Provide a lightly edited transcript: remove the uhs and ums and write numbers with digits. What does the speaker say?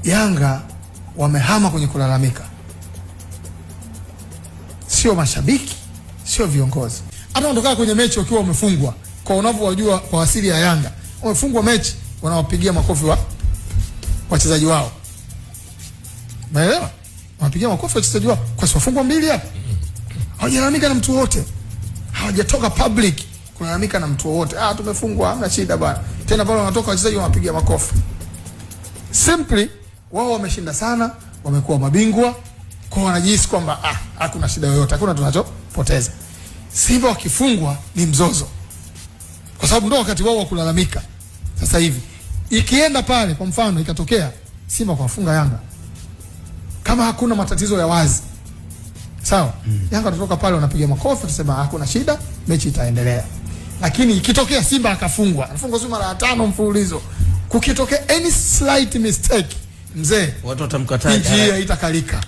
Yanga wamehama kwenye kulalamika, sio mashabiki, sio viongozi. Hata unatoka kwenye mechi ukiwa umefungwa, kwa unavyojua kwa asili ya Yanga, umefungwa mechi wanawapigia makofi wachezaji wao. Umeelewa? Wanapigia makofi wachezaji wao kwa sababu fungwa mbili hapa. Hawajalalamika na mtu wote. Hawajatoka public kulalamika na mtu wote. Tumefungwa, hamna shida bwana. Tena pale wanatoka wachezaji wanapigia makofi. Simply wao wameshinda sana, wamekuwa mabingwa, kwa wanajihisi kwamba hakuna shida yoyote, hakuna tunachopoteza. Simba wakifungwa ni mzozo, kwa sababu ndio wakati wao wa kulalamika. Sasa hivi ikienda pale, kwa mfano ikatokea Simba kuwafunga Yanga, kama hakuna matatizo ya wazi, sawa, Yanga watatoka pale wanapiga makofi, tusema hakuna shida, mechi itaendelea. Lakini ikitokea Simba akafungwa, anafungwa mara 5 mfululizo, kukitokea any slight mistake, mzee, watu watamkataa, njia itakalika.